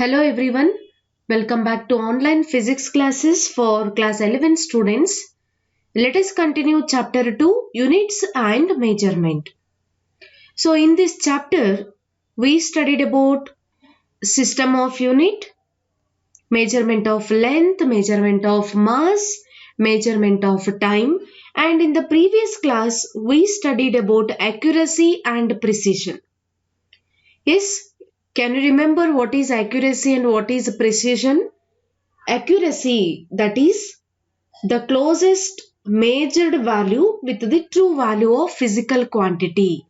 Hello everyone, welcome back to online physics classes for class 11 students. Let us continue chapter 2 units and measurement. So in this chapter we studied about system of unit, measurement of length, measurement of mass, measurement of time, and in the previous class we studied about accuracy and precision. Yes, can you remember what is accuracy and what is precision? Accuracy, that is the closest measured value with the true value of physical quantity.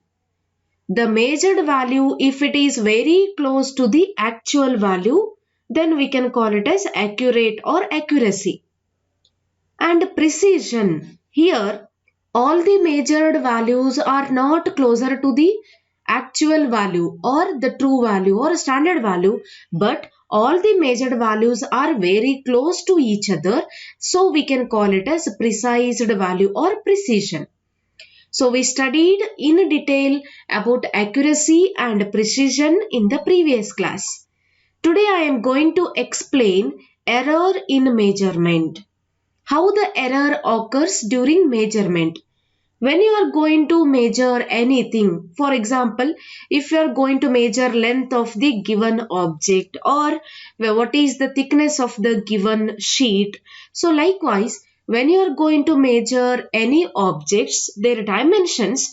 The measured value, if it is very close to the actual value, then we can call it as accurate or accuracy. And precision, here all the measured values are not closer to the actual value or the true value or standard value, but all the measured values are very close to each other, so we can call it as precise value or precision. So we studied in detail about accuracy and precision in the previous class. Today I am going to explain error in measurement. How the error occurs during measurement. When you are going to measure anything, for example, if you are going to measure length of the given object or what is the thickness of the given sheet. So likewise, when you are going to measure any objects, their dimensions,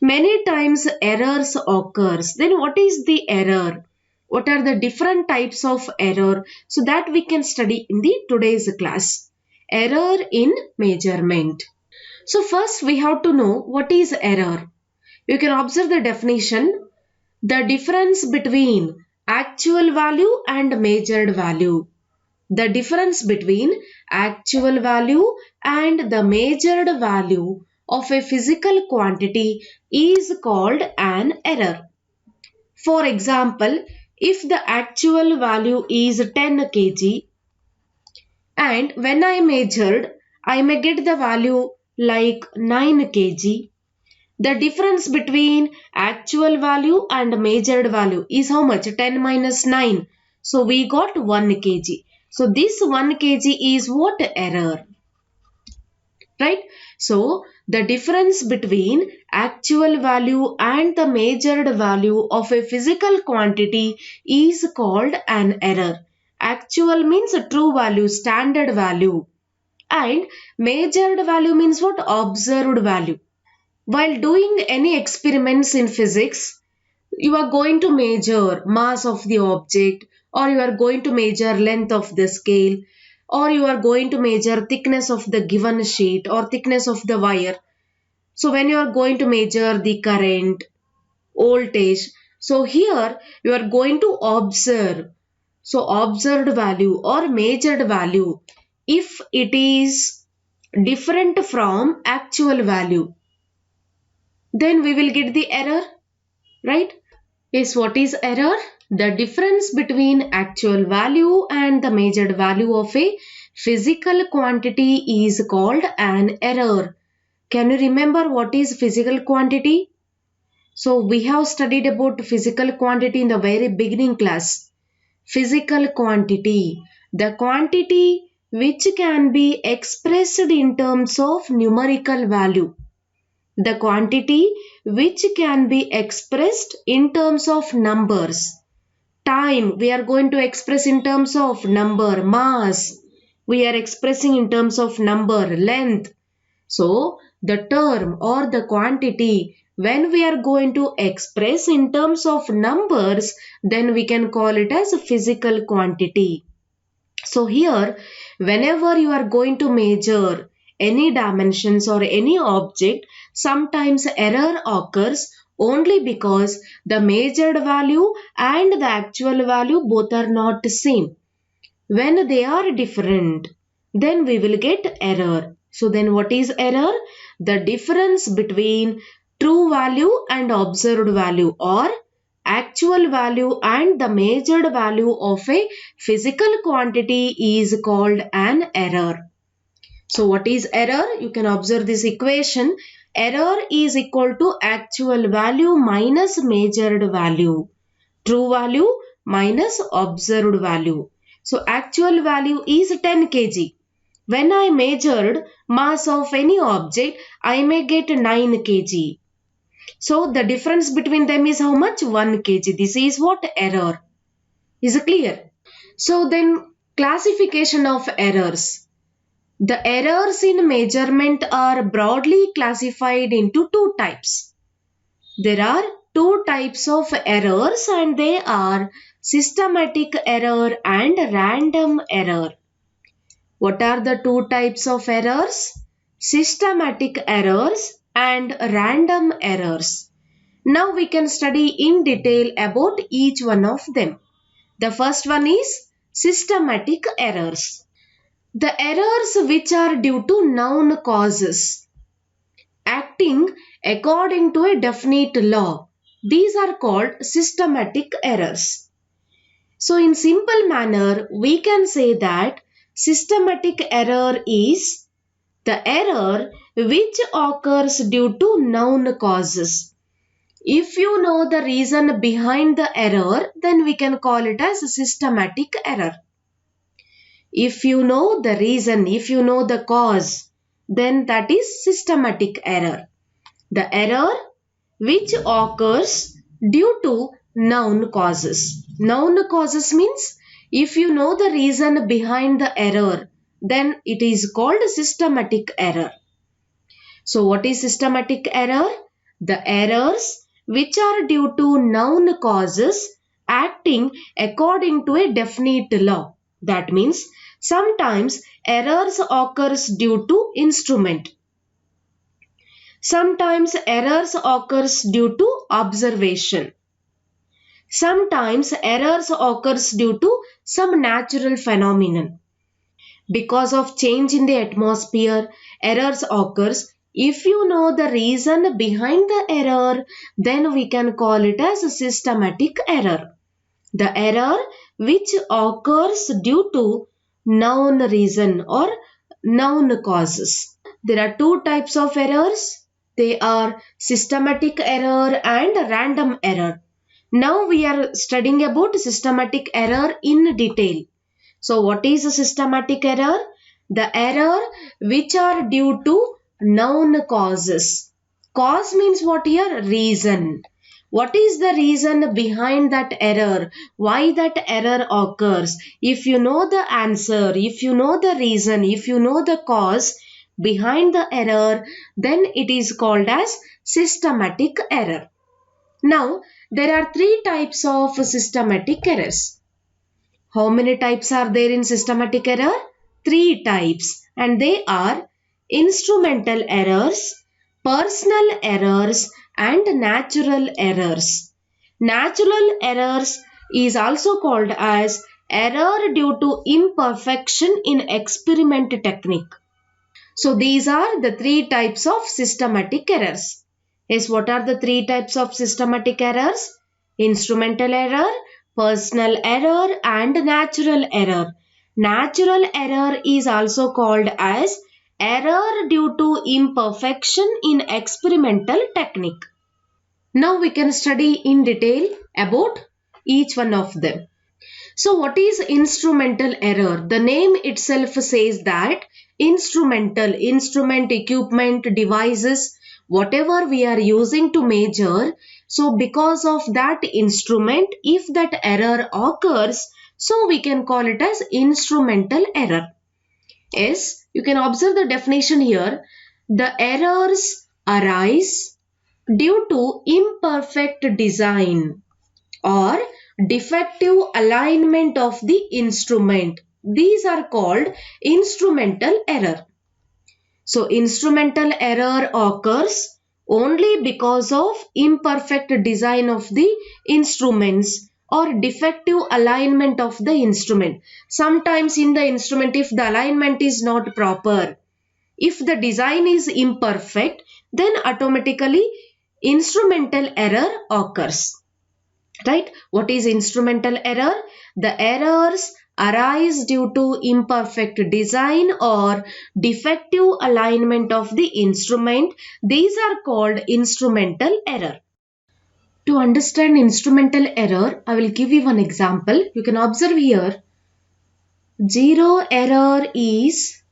many times errors occurs. Then what is the error? What are the different types of error? So that we can study in the today's class. Error in measurement. So first we have to know what is error. You can observe the definition. The difference between actual value and measured value. The difference between actual value and the measured value of a physical quantity is called an error. For example, if the actual value is 10 kg and when I measured, I may get the value like 9 kg. The difference between actual value and measured value is how much? 10 minus 9. So we got 1 kg. So this 1 kg is what? Error. Right? So the difference between actual value and the measured value of a physical quantity is called an error. Actual means a true value, standard value. And measured value means what? Observed value. While doing any experiments in physics, you are going to measure mass of the object, or you are going to measure length of the scale, or you are going to measure thickness of the given sheet or thickness of the wire. So when you are going to measure the current, voltage, so here you are going to observe. So observed value or measured value, if it is different from actual value, then we will get the error, right? Yes, what is error? The difference between actual value and the measured value of a physical quantity is called an error. Can you remember what is physical quantity? So we have studied about physical quantity in the very beginning class. Physical quantity, the quantity which can be expressed in terms of numerical value. The quantity which can be expressed in terms of numbers. Time, we are going to express in terms of number. Mass, we are expressing in terms of number. Length. So, the term or the quantity, when we are going to express in terms of numbers, then we can call it as a physical quantity. So here, whenever you are going to measure any dimensions or any object, sometimes error occurs only because the measured value and the actual value both are not same. When they are different, then we will get error. So then what is error? The difference between true value and observed value, or actual value and the measured value of a physical quantity is called an error. So what is error? You can observe this equation. Error is equal to actual value minus measured value. True value minus observed value. So actual value is 10 kg. When I measured mass of any object, I may get 9 kg. So the difference between them is how much? 1 kg. This is what? Error. Is it clear? So then classification of errors. The errors in measurement are broadly classified into two types. There are two types of errors and they are systematic error and random error. What are the two types of errors? Systematic errors and random errors. Now we can study in detail about each one of them. The first one is systematic errors. The errors which are due to known causes, acting according to a definite law. These are called systematic errors. So in simple manner, we can say that systematic error is the error which occurs due to known causes. If you know the reason behind the error, then we can call it as a systematic error. If you know the reason, if you know the cause, then that is systematic error. The error which occurs due to known causes. Known causes means if you know the reason behind the error, then it is called systematic error. So what is systematic error? The errors which are due to known causes acting according to a definite law. That means sometimes errors occurs due to instrument. Sometimes errors occurs due to observation. Sometimes errors occurs due to some natural phenomenon. Because of change in the atmosphere, errors occurs. If you know the reason behind the error, then we can call it as a systematic error. The error which occurs due to known reason or known causes. There are two types of errors. They are systematic error and random error. Now we are studying about systematic error in detail. So what is a systematic error? The error which are due to known causes. Cause means what here? Reason. What is the reason behind that error? Why that error occurs? If you know the answer, if you know the reason, if you know the cause behind the error, then it is called as systematic error. Now, there are three types of systematic errors. How many types are there in systematic error? Three types, and they are instrumental errors, personal errors, and natural errors. Natural errors is also called as error due to imperfection in experiment technique. So these are the three types of systematic errors. Yes, what are the three types of systematic errors? Instrumental error, personal error, and natural error. Natural error is also called as error due to imperfection in experimental technique. Now we can study in detail about each one of them. So what is instrumental error? The name itself says that instrument, equipment, devices, whatever we are using to measure. So because of that instrument, if that error occurs, so we can call it as instrumental error. Yes, you can observe the definition here. The errors arise due to imperfect design or defective alignment of the instrument. These are called instrumental error. So instrumental error occurs only because of imperfect design of the instruments or defective alignment of the instrument. Sometimes in the instrument, if the alignment is not proper, if the design is imperfect, then automatically instrumental error occurs. Right? What is instrumental error? The errors arise due to imperfect design or defective alignment of the instrument. These are called instrumental error. To understand instrumental error, I will give you one example. You can observe here, zero error is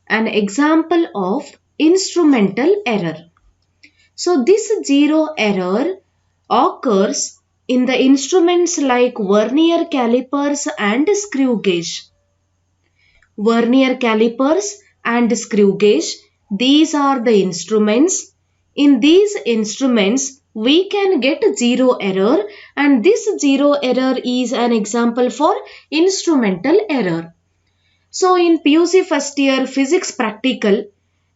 an example of instrumental error. So this zero error occurs in the instruments like vernier calipers and screw gauge. Vernier calipers and screw gauge, these are the instruments. In these instruments, we can get zero error, and this zero error is an example for instrumental error. So in PUC first year physics practical,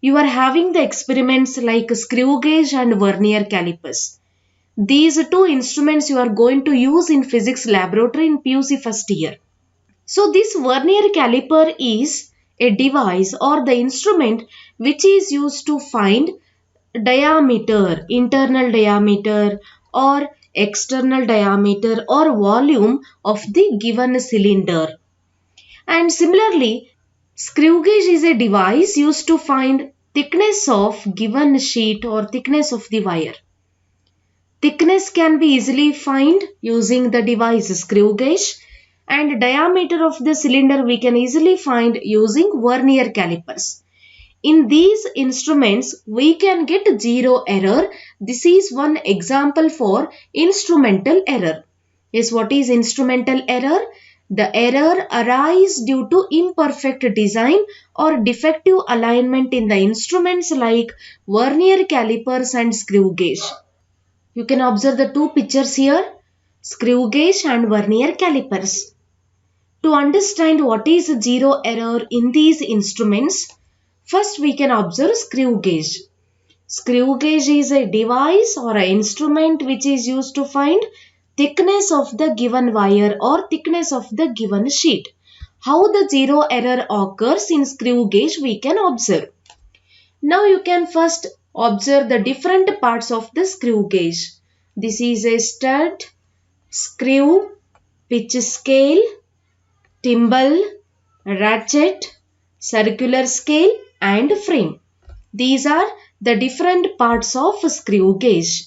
you are having the experiments like screw gauge and vernier calipers. These two instruments you are going to use in physics laboratory in PUC first year. So this vernier caliper is a device or the instrument which is used to find diameter, internal diameter or external diameter or volume of the given cylinder. And similarly, screw gauge is a device used to find thickness of given sheet or thickness of the wire. Thickness can be easily found using the device screw gauge, and diameter of the cylinder we can easily find using vernier calipers. In these instruments we can get zero error. This is one example for instrumental error. Yes, what is instrumental error? The error arises due to imperfect design or defective alignment in the instruments like vernier calipers and screw gauge. You can observe the two pictures here, screw gauge and vernier calipers. To understand what is zero error in these instruments, first we can observe screw gauge. Screw gauge is a device or an instrument which is used to find thickness of the given wire or thickness of the given sheet. How the zero error occurs in screw gauge we can observe. Now you can first observe the different parts of the screw gauge. This is a stud, screw, pitch scale, thimble, ratchet, circular scale and frame. These are the different parts of screw gauge.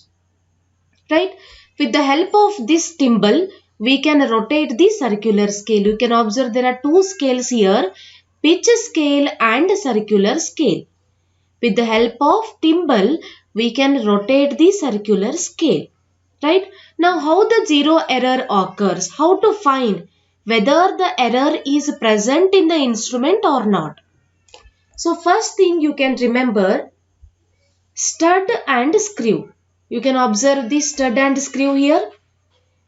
Right? With the help of this thimble, we can rotate the circular scale. You can observe there are two scales here, pitch scale and circular scale. With the help of thimble, we can rotate the circular scale. Right? Now how the zero error occurs? How to find whether the error is present in the instrument or not? So first thing you can remember, stud and screw. You can observe the stud and screw here.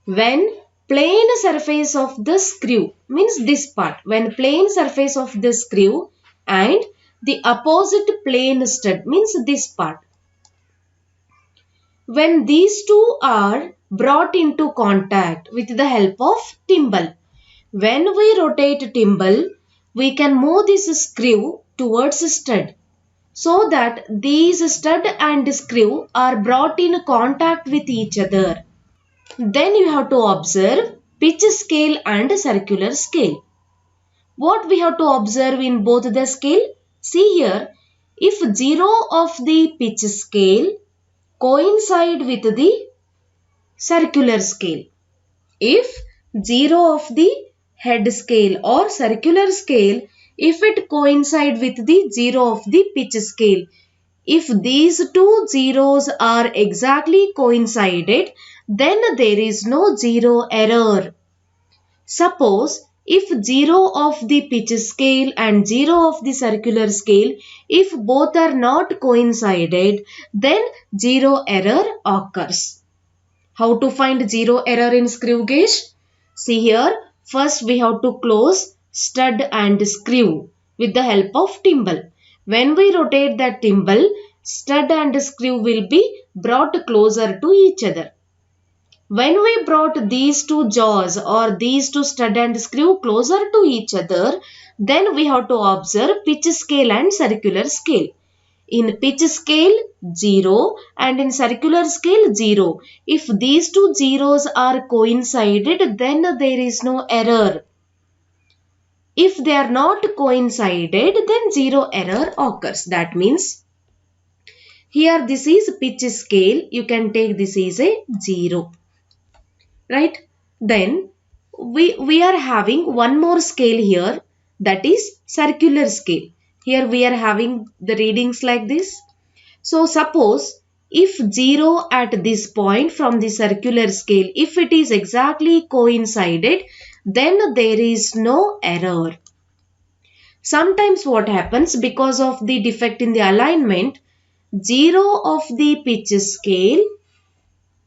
When plane surface of the screw, means this part, when plane surface of the screw and the opposite plane stud, means this part. When these two are brought into contact with the help of thimble, when we rotate thimble, we can move this screw towards stud, so that these stud and screw are brought in contact with each other. Then you have to observe pitch scale and circular scale. What we have to observe in both the scale? See here, if zero of the pitch scale coincide with the circular scale. If zero of the head scale or circular scale, if it coincide with the zero of the pitch scale, if these two zeros are exactly coincided, then there is no zero error. Suppose if zero of the pitch scale and zero of the circular scale, if both are not coincided, then zero error occurs. How to find zero error in screw gauge? See here, first we have to close stud and screw with the help of thimble. When we rotate that thimble, stud and screw will be brought closer to each other. When we brought these two jaws or these two stud and screw closer to each other, then we have to observe pitch scale and circular scale. In pitch scale 0 and in circular scale 0. If these two zeros are coincided, then there is no error. If they are not coincided, then zero error occurs. That means Here this is pitch scale. You can take this is a 0. Right? Then we are having one more scale here, that is circular scale. Here we are having the readings like this. So suppose if 0 at this point from the circular scale, if it is exactly coincided, then there is no error. Sometimes what happens, because of the defect in the alignment, 0 of the pitch scale,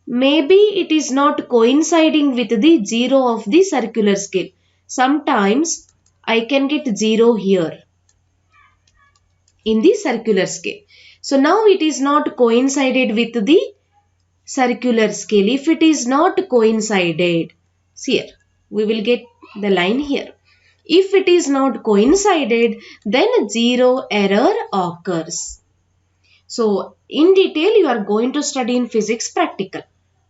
maybe it is not coinciding with the 0 of the circular scale. Sometimes I can get 0 here in the circular scale. So now it is not coincided with the circular scale. If it is not coincided, see here, we will get the line here. If it is not coincided, then 0 error occurs. So in detail you are going to study in physics practical.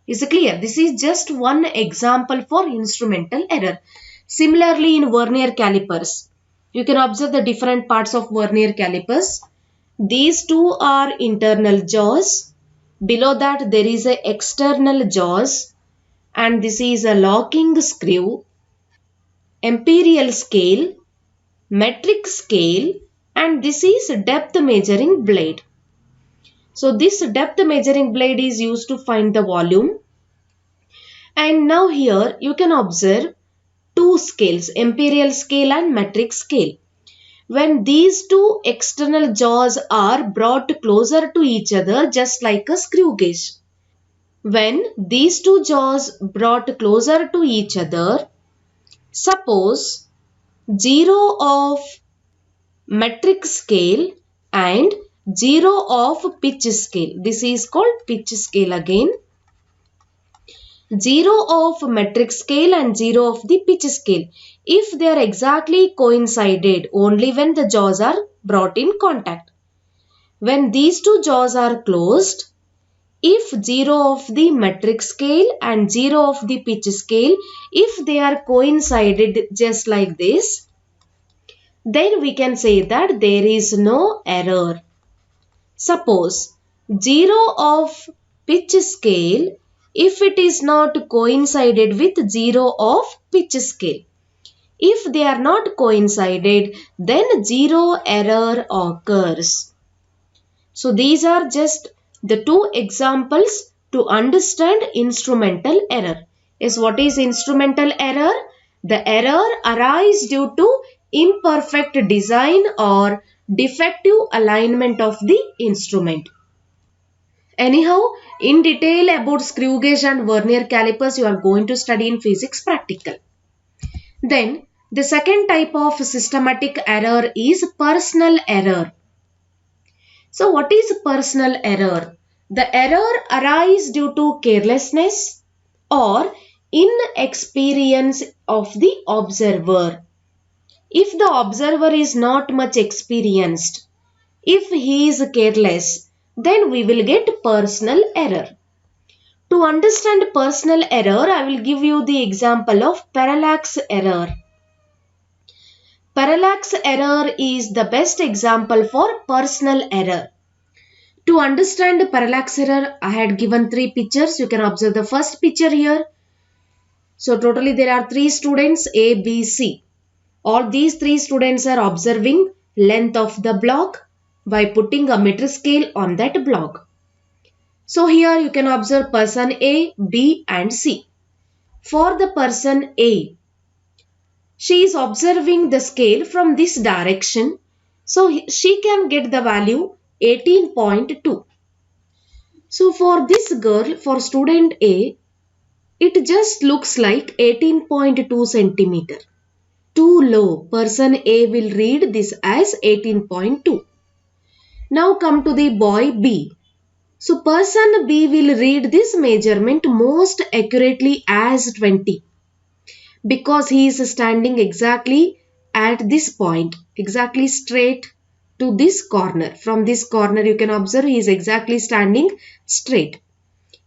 Is it clear? This is just one example for instrumental error. Similarly in vernier calipers, you can observe the different parts of vernier calipers. These two are internal jaws. Below that there is a external jaws, and this is a locking screw, imperial scale, metric scale, and this is depth measuring blade. So this depth measuring blade is used to find the volume. And now here you can observe two scales, imperial scale and metric scale. When these two external jaws are brought closer to each other, just like a screw gauge. When these two jaws brought closer to each other, suppose 0 of metric scale and 0 of pitch scale. This is called pitch scale again. 0 of metric scale and 0 of the pitch scale. If they are exactly coincided only when the jaws are brought in contact. When these two jaws are closed, if 0 of the metric scale and 0 of the pitch scale, if they are coincided just like this, then we can say that there is no error. Suppose 0 of pitch scale, if it is not coincided with 0 of pitch scale. If they are not coincided, then 0 error occurs. So these are just the two examples to understand instrumental error. Yes, what is instrumental error? The error arises due to imperfect design or defective alignment of the instrument. Anyhow, in detail about screw gauge and vernier calipers you are going to study in physics practical. Then the second type of systematic error is personal error. So what is personal error? The error arises due to carelessness or inexperience of the observer. If the observer is not much experienced, if he is careless, then we will get personal error. To understand personal error, I will give you the example of parallax error. Parallax error is the best example for personal error. To understand parallax error, I had given three pictures. You can observe the first picture here. So totally there are three students A, B, C. All these three students are observing length of the block by putting a meter scale on that block. So here you can observe person A, B and C. For the person A, she is observing the scale from this direction. So she can get the value 18.2. So for this girl, for student A, it just looks like 18.2 centimeter. Too low. Person A will read this as 18.2. Now come to the boy B. So person B will read this measurement most accurately as 20. Because he is standing exactly at this point, exactly straight to this corner. From this corner you can observe he is exactly standing straight.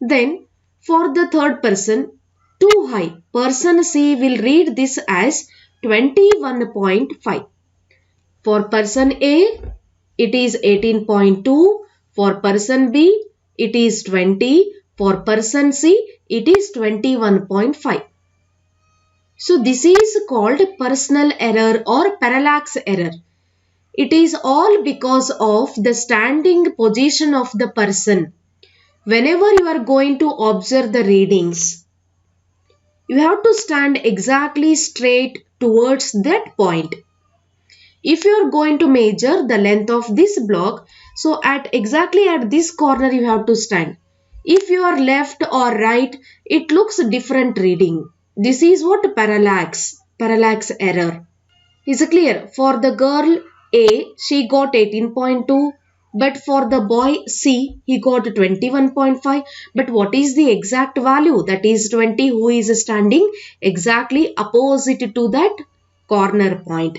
Then for the third person, too high. Person C will read this as 21.5. For person A, it is 18.2. For person B, it is 20. For person C, it is 21.5. So this is called personal error or parallax error. It is all because of the standing position of the person. Whenever you are going to observe the readings, you have to stand exactly straight towards that point. If you are going to measure the length of this block, so exactly at this corner you have to stand. If you are left or right, it looks different reading. This is what parallax error. Is it clear? For the girl A, she got 18.2, but for the boy C, he got 21.5. But what is the exact value? That is 20, who is standing exactly opposite to that corner point.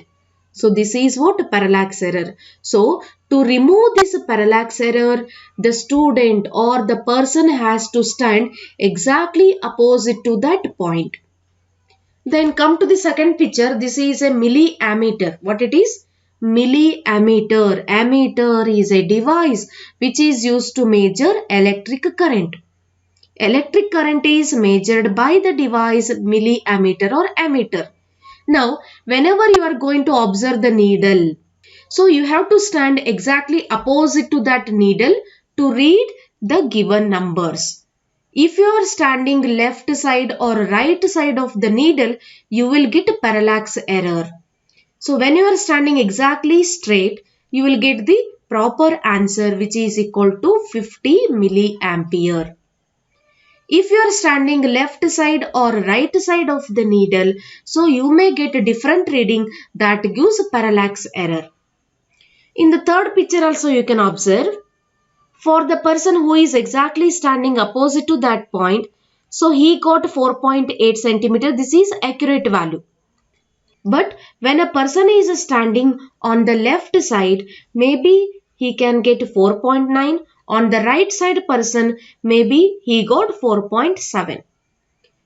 So this is what parallax error. So to remove this parallax error, the student or the person has to stand exactly opposite to that point. Then come to the second picture. This is a milliammeter. What it is? Milliammeter. Ammeter is a device which is used to measure electric current. Electric current is measured by the device milliammeter or ammeter. Now, whenever you are going to observe the needle, so you have to stand exactly opposite to that needle to read the given numbers. If you are standing left side or right side of the needle, you will get parallax error. So when you are standing exactly straight, you will get the proper answer, which is equal to 50 milliampere. If you are standing left side or right side of the needle, so you may get a different reading that gives parallax error. In the third picture also you can observe, for the person who is exactly standing opposite to that point, so he got 4.8 centimeter. This is accurate value. But when a person is standing on the left side, maybe he can get 4.9. On the right side person, maybe he got 4.7.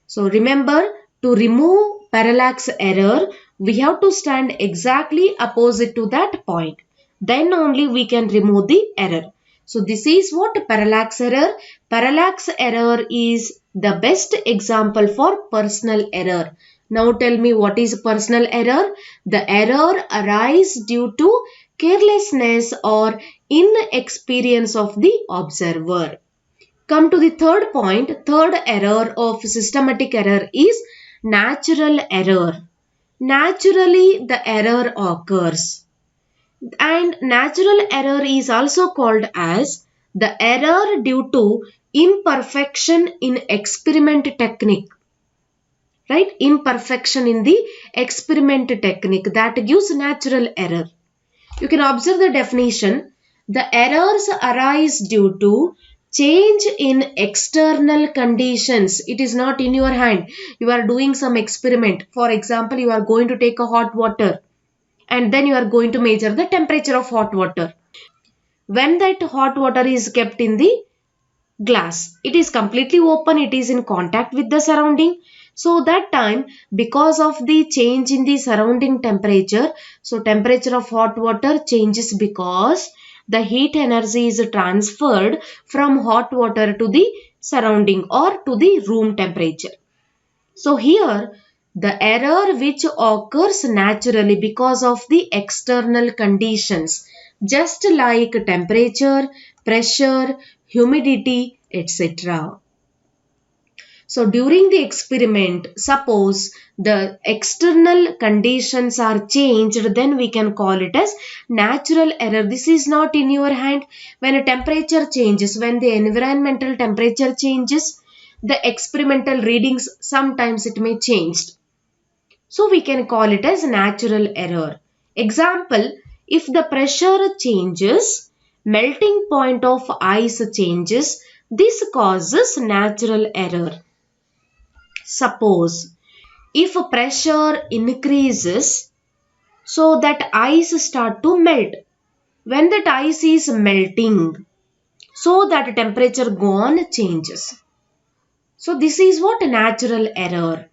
So remember, to remove parallax error, we have to stand exactly opposite to that point. Then only we can remove the error. So this is what parallax error. Parallax error is the best example for personal error. Now tell me, what is personal error? The error arises due to carelessness or inexperience of the observer. Come to the third point. Third error of systematic error is natural error. Naturally, the error occurs. And natural error is also called as the error due to imperfection in experiment technique. Right? Imperfection in the experiment technique, that gives natural error. You can observe the definition. The errors arise due to change in external conditions. It is not in your hand. You are doing some experiment. For example, you are going to take a hot water and then you are going to measure the temperature of hot water. When that hot water is kept in the glass, it is completely open, it is in contact with the surrounding. So that time, because of the change in the surrounding temperature, so temperature of hot water changes because the heat energy is transferred from hot water to the surrounding or to the room temperature. So here the error which occurs naturally because of the external conditions, just like temperature, pressure, humidity, etc. So during the experiment, suppose the external conditions are changed, then we can call it as natural error. This is not in your hand. When a temperature changes, when the environmental temperature changes, the experimental readings, sometimes it may change. So we can call it as natural error. Example, if the pressure changes, melting point of ice changes, this causes natural error. Suppose if pressure increases, so that ice start to melt. When that ice is melting, so that temperature gone changes. So this is what natural error.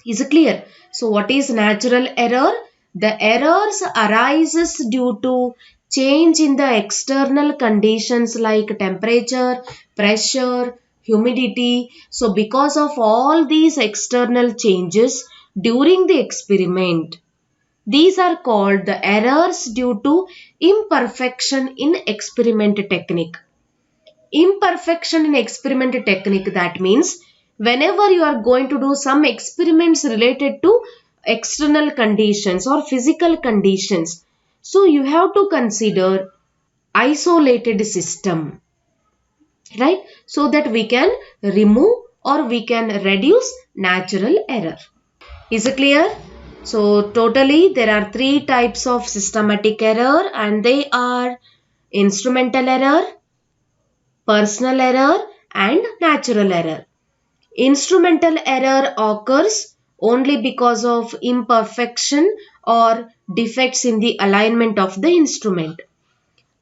Is it clear? So what is natural error? The errors arises due to change in the external conditions like temperature, pressure, humidity. So because of all these external changes during the experiment, these are called the errors due to imperfection in experiment technique. Imperfection in experiment technique, that means whenever you are going to do some experiments related to external conditions or physical conditions, so you have to consider isolated system, right? So that we can remove or we can reduce natural error. Is it clear? So totally there are three types of systematic error, and they are instrumental error, personal error and natural error. Instrumental error occurs only because of imperfection or defects in the alignment of the instrument.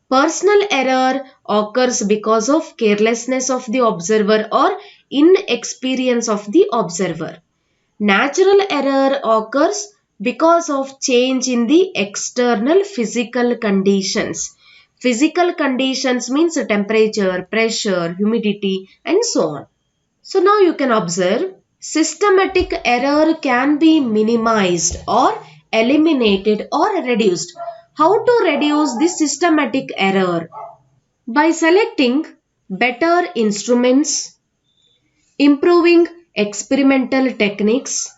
Personal error occurs because of carelessness of the observer or inexperience of the observer. Natural error occurs because of change in the external physical conditions. Physical conditions means temperature, pressure, humidity and so on. So now you can observe systematic error can be minimized or eliminated or reduced. How to reduce this systematic error? By selecting better instruments, improving experimental techniques,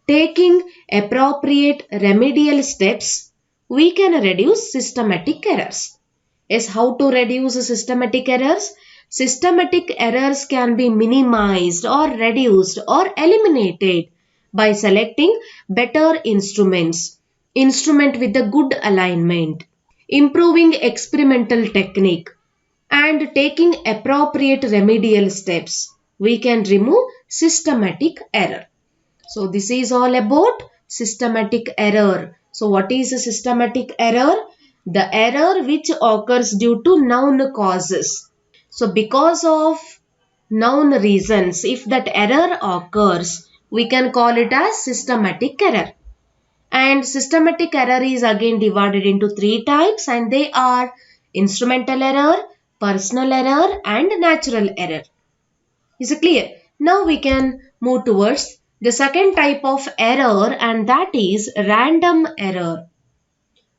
taking appropriate remedial steps, we can reduce systematic errors. Yes, how to reduce systematic errors? Systematic errors can be minimized or reduced or eliminated by selecting better instruments, instrument with a good alignment, improving experimental technique, and taking appropriate remedial steps. We can remove systematic error. So this is all about systematic error. So what is a systematic error? The error which occurs due to known causes. So because of known reasons, if that error occurs, we can call it as systematic error. And systematic error is again divided into three types, and they are instrumental error, personal error and natural error. Is it clear? Now we can move towards the second type of error, and that is random error.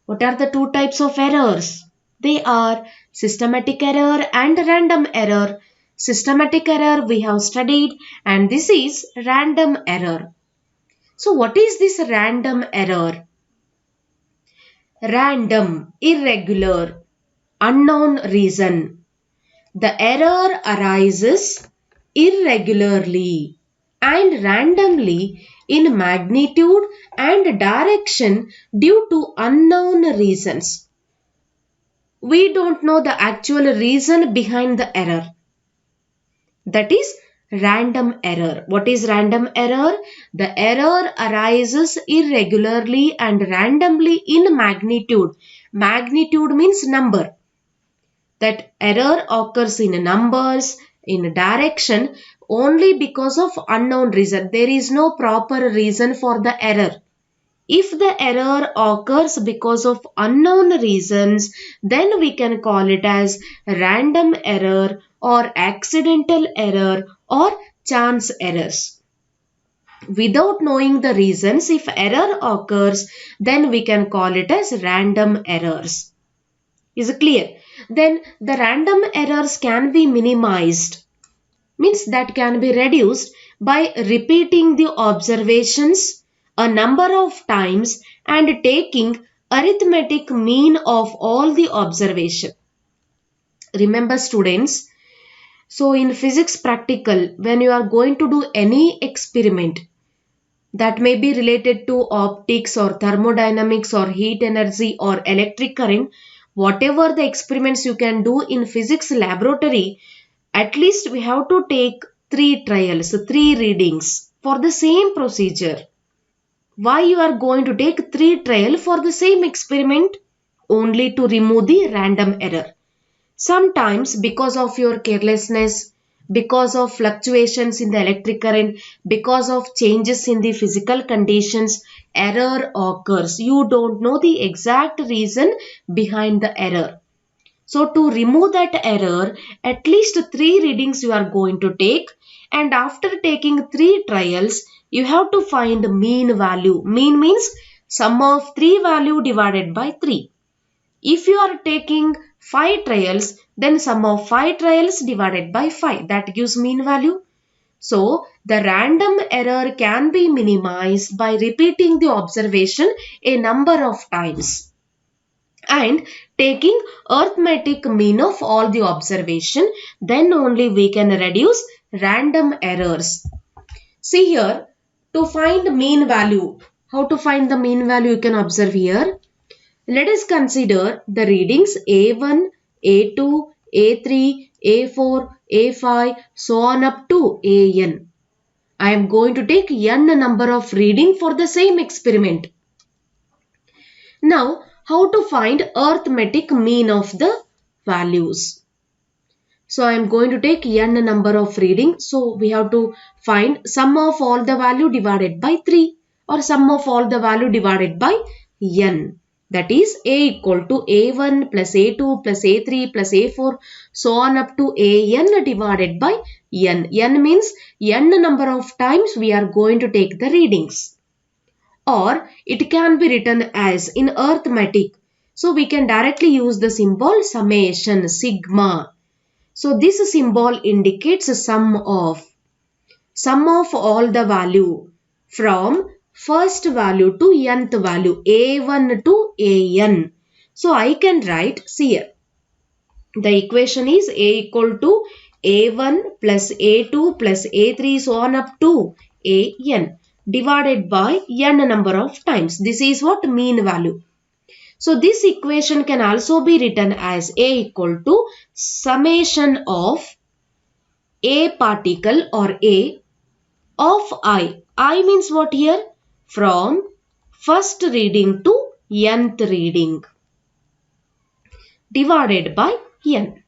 What are the two types of errors? They are systematic error and random error. Systematic error we have studied, and this is random error. So what is this random error? Random, irregular, unknown reason. The error arises irregularly and randomly in magnitude and direction due to unknown reasons. We don't know the actual reason behind the error. That is random error. What is random error? The error arises irregularly and randomly in magnitude. Magnitude means number. That error occurs in numbers, in direction, only because of unknown reason. There is no proper reason for the error. If the error occurs because of unknown reasons, then we can call it as random error or accidental error or chance errors. Without knowing the reasons, if error occurs, then we can call it as random errors. Is it clear? Then the random errors can be minimized, means that can be reduced by repeating the observations a number of times and taking arithmetic mean of all the observation. Remember students, so in physics practical, when you are going to do any experiment that may be related to optics or thermodynamics or heat energy or electric current, whatever the experiments you can do in physics laboratory, at least we have to take 3 trials, 3 readings for the same procedure. Why you are going to take 3 trials for the same experiment? Only to remove the random error. Sometimes because of your carelessness, because of fluctuations in the electric current, because of changes in the physical conditions, error occurs. You don't know the exact reason behind the error. So to remove that error, at least 3 readings you are going to take, and after taking 3 trials, you have to find mean value. Mean means sum of 3 value divided by 3. If you are taking 5 trials, then sum of 5 trials divided by 5. That gives mean value. So the random error can be minimized by repeating the observation a number of times and taking arithmetic mean of all the observation. Then only we can reduce random errors. See here, to find mean value. How to find the mean value you can observe here. Let us consider the readings A1, A2, A3, A4, A5, so on up to AN. I am going to take n number of reading for the same experiment. Now, how to find arithmetic mean of the values? So, I am going to take n number of reading. So, we have to find sum of all the value divided by 3 or sum of all the value divided by n. That is A equal to A1 plus A2 plus A3 plus A4 so on up to AN divided by n. N means n number of times we are going to take the readings. Or it can be written as in arithmetic. So we can directly use the symbol summation, sigma. So this symbol indicates a sum of all the value from first value to nth value, A1 to AN. So I can write, see here, the equation is A equal to A1 plus A2 plus A3 so on up to AN divided by n number of times. This is what mean value. So this equation can also be written as A equal to summation of A particle or A of I. I means what here? From first reading to nth reading divided by n.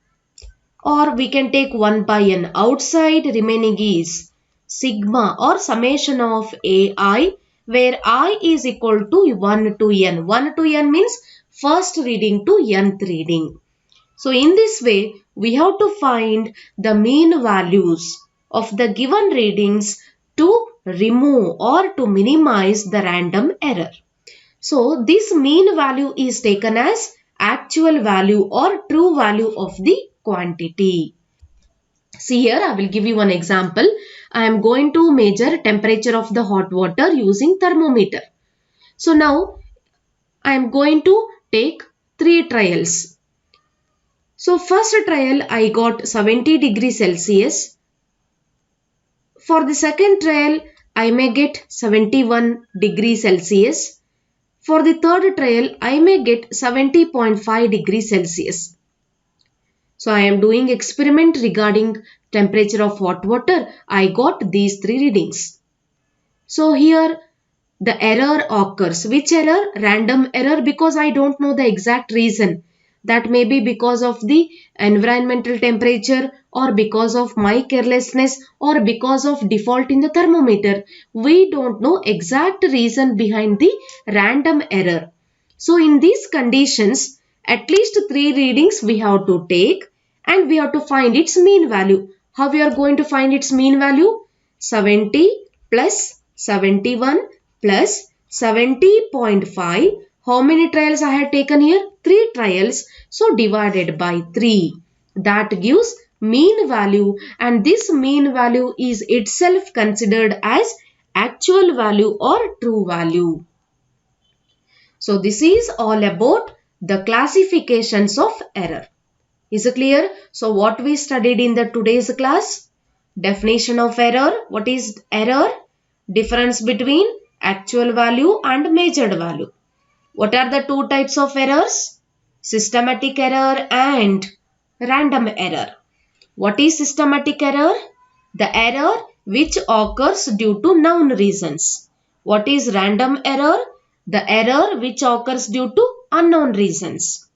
Or we can take 1 by n outside, remaining is sigma or summation of ai, where I is equal to 1 to n. 1 to n means first reading to nth reading. So in this way, we have to find the mean values of the given readings to remove or to minimize the random error. So this mean value is taken as actual value or true value of the quantity. See here, I will give you one example. I am going to measure temperature of the hot water using thermometer. So now I am going to take 3 trials. So first trial I got 70 degrees Celsius. For the second trial I may get 71 degrees Celsius. For the third trial I may get 70.5 degrees Celsius. So I am doing experiment regarding temperature of hot water. I got these 3 readings. So here the error occurs. Which error? Random error, because I don't know the exact reason. That may be because of the environmental temperature or because of my carelessness or because of default in the thermometer. We don't know exact reason behind the random error. So in these conditions, at least 3 readings we have to take and we have to find its mean value. How we are going to find its mean value? 70 plus 71 plus 70.5. How many trials I had taken here? 3 trials. So divided by 3. That gives mean value, and this mean value is itself considered as actual value or true value. So this is all about the classifications of error. Is it clear? So what we studied in the today's class? Definition of error. What is error? Difference between actual value and measured value. What are the 2 types of errors? Systematic error and random error. What is systematic error? The error which occurs due to known reasons. What is random error? The error which occurs due to unknown reasons.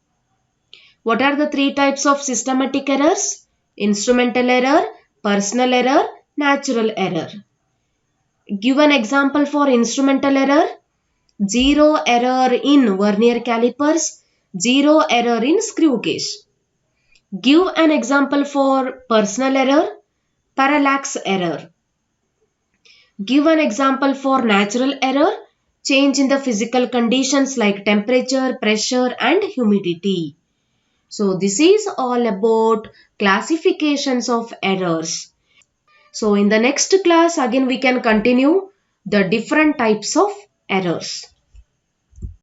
What are the 3 types of systematic errors? Instrumental error, personal error, natural error. Give an example for instrumental error. Zero error in vernier calipers, zero error in screw gauge. Give an example for personal error, parallax error. Give an example for natural error, change in the physical conditions like temperature, pressure and humidity. So this is all about classifications of errors. So in the next class again we can continue the different types of errors.